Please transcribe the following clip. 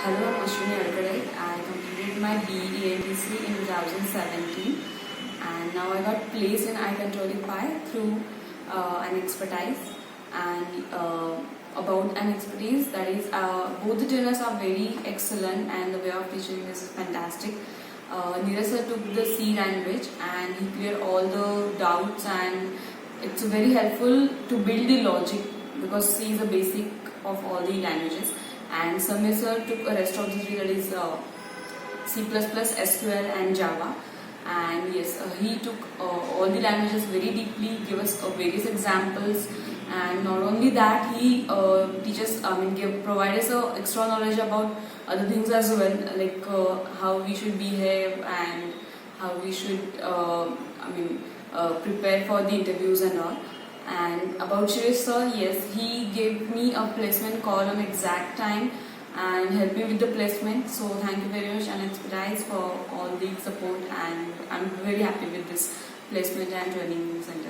Hello, I'm Ashwini. I completed my BE in 2017 and now I got placed in Icontrolify through Anexpertise and about Anexpertise, that is both the trainers are very excellent and the way of teaching is fantastic. Neeraj sir took the C language and he cleared all the doubts, and it's very helpful to build the logic because C is the basic of all the languages. And Samir sir took a rest of the three, that is C++, SQL and Java. And yes, he took all the languages very deeply, gave us various examples, and not only that, he provide us extra knowledge about other things as well, like how we should behave and how we should prepare for the interviews and all. And about Shreya sir, yes, he gave me a placement call on exact time and helped me with the placement. So thank you very much, Anexpertise, for all the support, and I'm very happy with this placement and training center.